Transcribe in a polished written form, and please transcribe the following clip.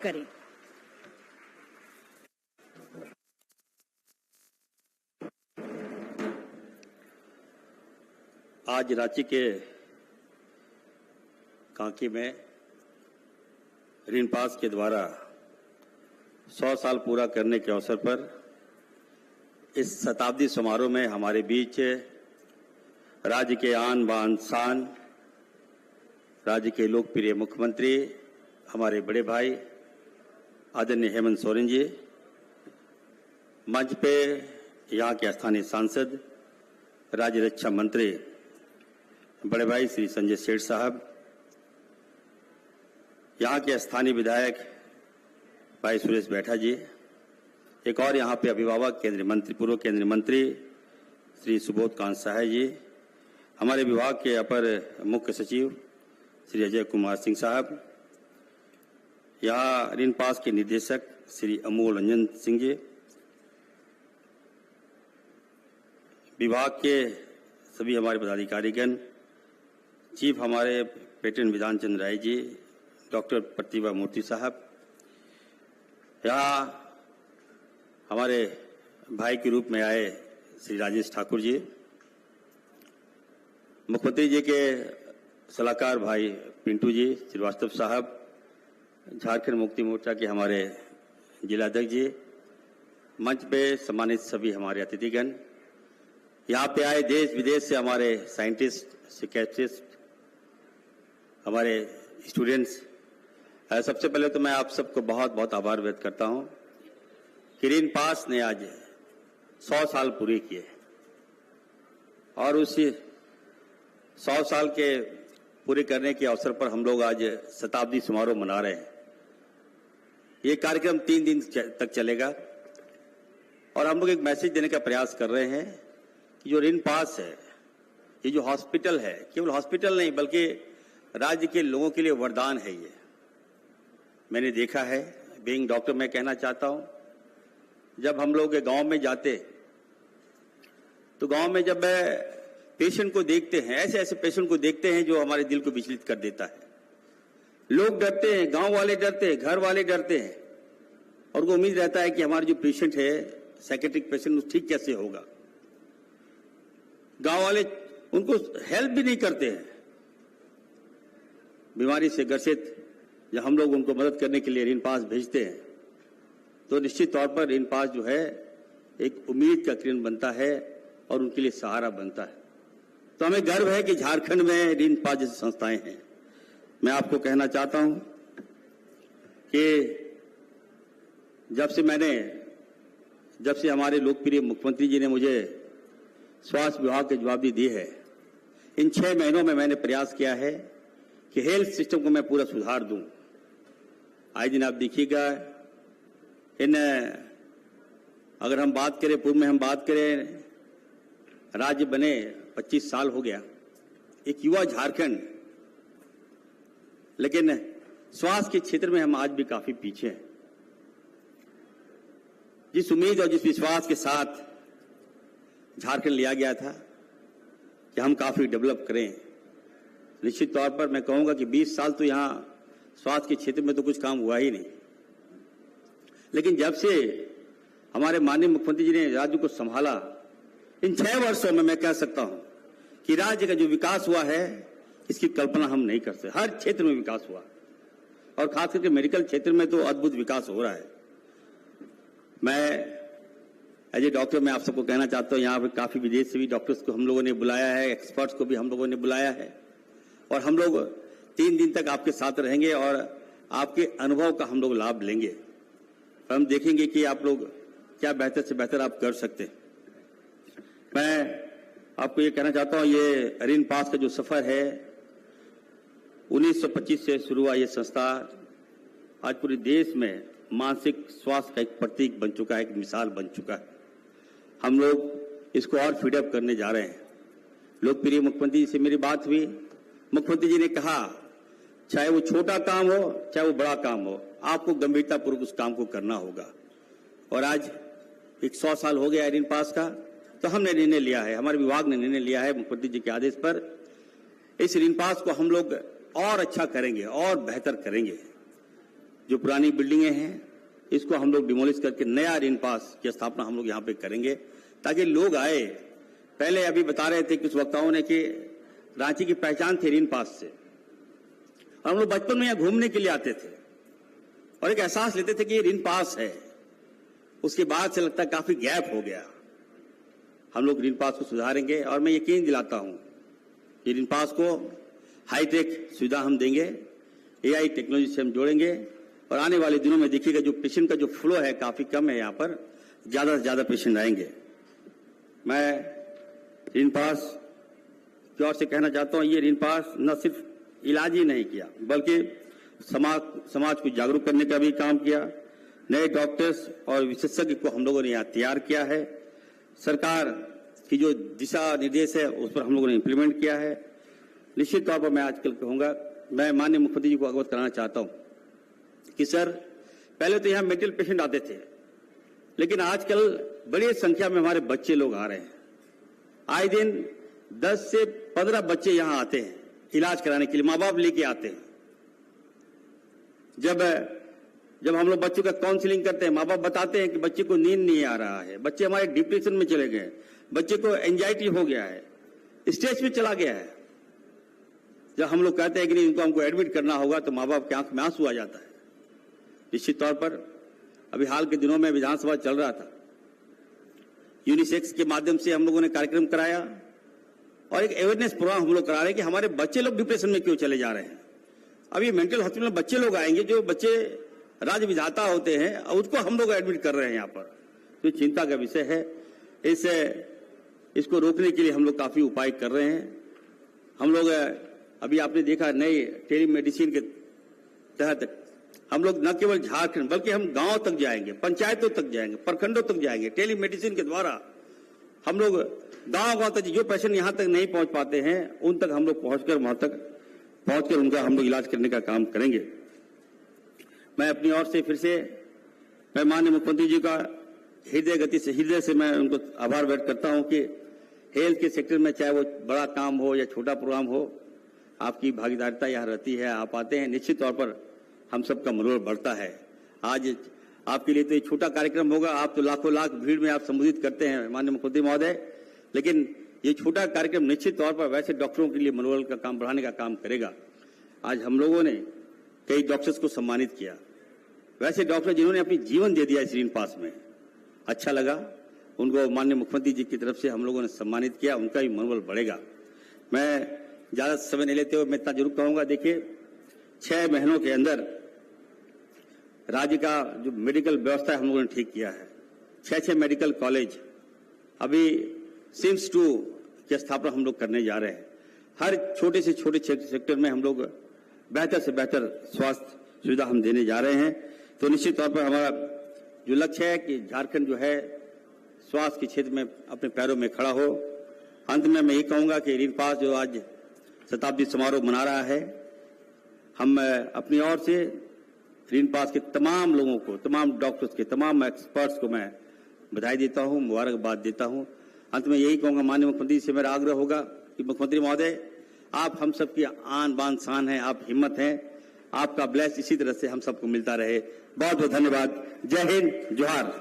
करें। आज रांची के कांकी में ऋण पास के द्वारा 100 साल पूरा करने के अवसर पर इस शताब्दी समारोह में हमारे बीच राज्य के आन बान शान, राज्य के लोकप्रिय मुख्यमंत्री, हमारे बड़े भाई आदरणीय हेमंत सोरेन जी, मंच पे यहाँ के स्थानीय सांसद, राज्य रक्षा मंत्री बड़े भाई श्री संजय सेठ साहब, यहाँ के स्थानीय विधायक भाई सुरेश बैठा जी, एक और यहाँ पे अभिभावक केंद्रीय मंत्री, पूर्व केंद्रीय मंत्री श्री सुबोध कांत सहाय जी, हमारे विभाग के अपर मुख्य सचिव श्री अजय कुमार सिंह साहब, यहाँ ऋण पास के निदेशक श्री अमोल रंजन सिंह जी, विभाग के सभी हमारे पदाधिकारीगण, चीफ हमारे पेटेंट विधान चंद्र राय जी, डॉक्टर प्रतिभा मूर्ति साहब, यहाँ हमारे भाई के रूप में आए श्री राजेश ठाकुर जी, मुख्यमंत्री जी के सलाहकार भाई पिंटू जी श्रीवास्तव साहब, झारखंड मुक्ति मोर्चा के हमारे जिलाध्यक्ष जी, मंच पे सम्मानित सभी हमारे अतिथिगण, यहाँ पे आए देश विदेश से हमारे साइंटिस्ट, साइकियाट्रिस्ट, हमारे स्टूडेंट्स, सबसे पहले तो मैं आप सबको बहुत बहुत आभार व्यक्त करता हूँ कि ऋण पास ने आज 100 साल पूरे किए और उसी 100 साल के पूरे करने के अवसर पर हम लोग आज शताब्दी समारोह मना रहे हैं। ये कार्यक्रम 3 दिन तक चलेगा और हम लोग एक मैसेज देने का प्रयास कर रहे हैं कि जो ऋण पास है, ये जो हॉस्पिटल है, केवल हॉस्पिटल नहीं बल्कि राज्य के लोगों के लिए वरदान है। ये मैंने देखा है, बीइंग डॉक्टर मैं कहना चाहता हूं, जब हम लोग गांव में जाते तो गांव में जब पेशेंट को देखते हैं, ऐसे ऐसे पेशेंट को देखते हैं जो हमारे दिल को विचलित कर देता है। लोग डरते हैं, गांव वाले डरते हैं, घर वाले डरते हैं और उनको उम्मीद रहता है कि हमारा जो पेशेंट है, साइकेट्रिक पेशेंट, ठीक कैसे होगा। गांव वाले उनको हेल्प भी नहीं करते हैं। बीमारी से ग्रसित जब हम लोग उनको मदद करने के लिए ऋण पास भेजते हैं तो निश्चित तौर पर ऋण पास जो है एक उम्मीद का किरण बनता है और उनके लिए सहारा बनता है। तो हमें गर्व है कि झारखंड में ऋण पास जैसी संस्थाएं हैं। मैं आपको कहना चाहता हूं कि जब से हमारे लोकप्रिय मुख्यमंत्री जी ने मुझे स्वास्थ्य विभाग की जवाबदेही दी है, इन 6 महीनों में मैंने प्रयास किया है कि हेल्थ सिस्टम को मैं पूरा सुधार दूं। आए दिन आप देखिएगा, अगर हम बात करें, पूर्व में हम बात करें, राज्य बने 25 साल हो गया, एक युवा झारखंड, लेकिन स्वास्थ्य के क्षेत्र में हम आज भी काफी पीछे हैं। जिस उम्मीद और जिस विश्वास के साथ झारखंड लिया गया था कि हम काफी डेवलप करें, निश्चित तौर पर मैं कहूंगा कि 20 साल तो यहां स्वास्थ्य के क्षेत्र में तो कुछ काम हुआ ही नहीं। लेकिन जब से हमारे माननीय मुख्यमंत्री जी ने राज्य को संभाला, इन 6 वर्षों में मैं कह सकता हूं कि राज्य का जो विकास हुआ है, इसकी कल्पना हम नहीं कर सकते। हर क्षेत्र में विकास हुआ और खास करके मेडिकल क्षेत्र में तो अद्भुत विकास हो रहा है। मैं एज ए डॉक्टर मैं आप सबको कहना चाहता हूं, यहाँ पे काफी विदेश से भी डॉक्टर्स को हम लोगों ने बुलाया है, एक्सपर्ट्स को भी हम लोगों ने बुलाया है और हम लोग 3 दिन तक आपके साथ रहेंगे और आपके अनुभव का हम लोग लाभ लेंगे और हम देखेंगे कि आप लोग क्या बेहतर से बेहतर आप कर सकते हैं। मैं आपको ये कहना चाहता हूं, ये ऋण पास का जो सफर है 1925 से शुरू हुआ, ये संस्था आज पूरे देश में मानसिक स्वास्थ्य का एक प्रतीक बन चुका है, एक मिसाल बन चुका है। हम लोग इसको और फीडअप करने जा रहे हैं। लोकप्रिय मुख्यमंत्री जी से मेरी बात हुई, मुख्यमंत्री जी ने कहा चाहे वो छोटा काम हो चाहे वो बड़ा काम हो, आपको गंभीरतापूर्वक उस काम को करना होगा। और आज 100 साल हो गया ऋण पास का, तो हमने निर्णय लिया है, हमारे विभाग ने निर्णय लिया है मुख्यमंत्री जी के आदेश पर, इस ऋण पास को हम लोग और अच्छा करेंगे और बेहतर करेंगे। जो पुरानी बिल्डिंगें हैं इसको हम लोग डिमोलिश करके नया ऋण पास की स्थापना हम लोग यहाँ पे करेंगे, ताकि लोग आए। पहले अभी बता रहे थे कुछ वक्ताओं ने कि रांची की पहचान थी ऋण पास से, और हम लोग बचपन में यहाँ घूमने के लिए आते थे और एक एहसास लेते थे कि ये ऋण पास है। उसके बाद से लगता है काफी गैप हो गया। हम लोग ऋण पास को सुधारेंगे और मैं यकीन दिलाता हूं कि ऋण पास को हाईटेक सुविधा हम देंगे, एआई टेक्नोलॉजी से हम जोड़ेंगे और आने वाले दिनों में देखिएगा जो पेशेंट का जो फ्लो है काफी कम है, यहाँ पर ज्यादा से ज्यादा पेशेंट आएंगे। मैं ऋण पास की ओर से कहना चाहता हूं, ये ऋण पास न सिर्फ इलाज ही नहीं किया बल्कि समाज को जागरूक करने का भी काम किया। नए डॉक्टर्स और विशेषज्ञ को हम लोगों ने यहाँ तैयार किया है। सरकार की जो दिशा निर्देश है उस पर हम लोगों ने इम्प्लीमेंट किया है। निश्चित तौर पर मैं आजकल कहूंगा, मैं माननीय मुख्यमंत्री जी को अवगत कराना चाहता हूं कि सर, पहले तो यहाँ मेंटल पेशेंट आते थे, लेकिन आजकल बड़ी संख्या में हमारे बच्चे लोग आ रहे हैं। आए दिन 10 से 15 बच्चे यहाँ आते हैं इलाज कराने के लिए, माँ बाप लेके आते हैं। जब हम लोग बच्चों का काउंसलिंग करते हैं, माँ बाप बताते हैं कि बच्चे को नींद नहीं आ रहा है, बच्चे हमारे डिप्रेशन में चले गए, बच्चे को एंजाइटी हो गया है, स्ट्रेस में चला गया है। जब हम लोग कहते हैं कि नहीं इनको हमको एडमिट करना होगा, तो माँ बाप की आंख में आंसू आ जाता है। निश्चित तौर पर अभी हाल के दिनों में विधानसभा चल रहा था, यूनिसेक्स के माध्यम से हम लोगों ने कार्यक्रम कराया और एक अवेयरनेस प्रोग्राम हम लोग करा रहे हैं कि हमारे बच्चे लोग डिप्रेशन में क्यों चले जा रहे हैं। अब ये मेंटल हॉस्पिटल में बच्चे लोग आएंगे, जो बच्चे राज्य विधाता होते हैं, उसको हम लोग एडमिट कर रहे हैं यहाँ पर, तो चिंता का विषय है। इसको रोकने के लिए हम लोग काफी उपाय कर रहे हैं। हम लोग अभी आपने देखा नई टेलीमेडिसिन के तहत हम लोग न केवल झारखंड बल्कि हम गांव तक जाएंगे, पंचायतों तक जाएंगे, प्रखंडों तक जाएंगे। टेलीमेडिसिन के द्वारा हम लोग गांव तक, जो पेशेंट यहाँ तक नहीं पहुंच पाते हैं उन तक हम लोग पहुंचकर उनका हम लोग इलाज करने का काम करेंगे। मैं अपनी ओर से फिर से मैं माननीय मुख्यमंत्री जी का हृदय से मैं उनको आभार व्यक्त करता हूं कि हेल्थ के सेक्टर में चाहे वो बड़ा काम हो या छोटा प्रोग्राम हो, आपकी भागीदारिता यहाँ रहती है। आप आते हैं, निश्चित तौर पर हम सबका मनोबल बढ़ता है। आज आपके लिए तो ये छोटा कार्यक्रम होगा, आप तो लाखों लाख भीड़ में आप संबोधित करते हैं माननीय मुख्यमंत्री महोदय, लेकिन ये छोटा कार्यक्रम निश्चित तौर पर वैसे डॉक्टरों के लिए मनोबल का काम बढ़ाने का काम करेगा। आज हम लोगों ने कई डॉक्टर्स को सम्मानित किया, वैसे डॉक्टर जिन्होंने अपनी जीवन दे दिया इस ऋण पास में। अच्छा लगा, उनको माननीय मुख्यमंत्री जी की तरफ से हम लोगों ने सम्मानित किया, उनका भी मनोबल बढ़ेगा। मैं ज्यादा समय नहीं लेते हुए मैं इतना जरूर कहूंगा, देखिए 6 महीनों के अंदर राज्य का जो मेडिकल व्यवस्था है हम लोगों ने ठीक किया है। 6 मेडिकल कॉलेज, अभी सिम्स 2 की स्थापना हम लोग करने जा रहे हैं। हर छोटे से छोटे सेक्टर में हम लोग बेहतर से बेहतर स्वास्थ्य सुविधा हम देने जा रहे हैं। तो निश्चित तौर पर हमारा जो लक्ष्य है कि झारखंड जो है स्वास्थ्य के क्षेत्र में अपने पैरों में खड़ा हो। अंत में मैं ये कहूंगा कि ऋण पास जो आज शताब्दी समारोह मना रहा है, हम अपनी ओर से ऋण पास के तमाम लोगों को, तमाम डॉक्टर्स के, तमाम एक्सपर्ट्स को मैं बधाई देता हूं, मुबारकबाद देता हूं। अंत में यही कहूंगा, माननीय मुख्यमंत्री से मेरा आग्रह होगा कि मुख्यमंत्री महोदय, आप हम सबकी आन बान शान हैं, आप हिम्मत हैं, आपका ब्लेस इसी तरह से हम सबको मिलता रहे। बहुत बहुत धन्यवाद। जय हिंद, जोहार।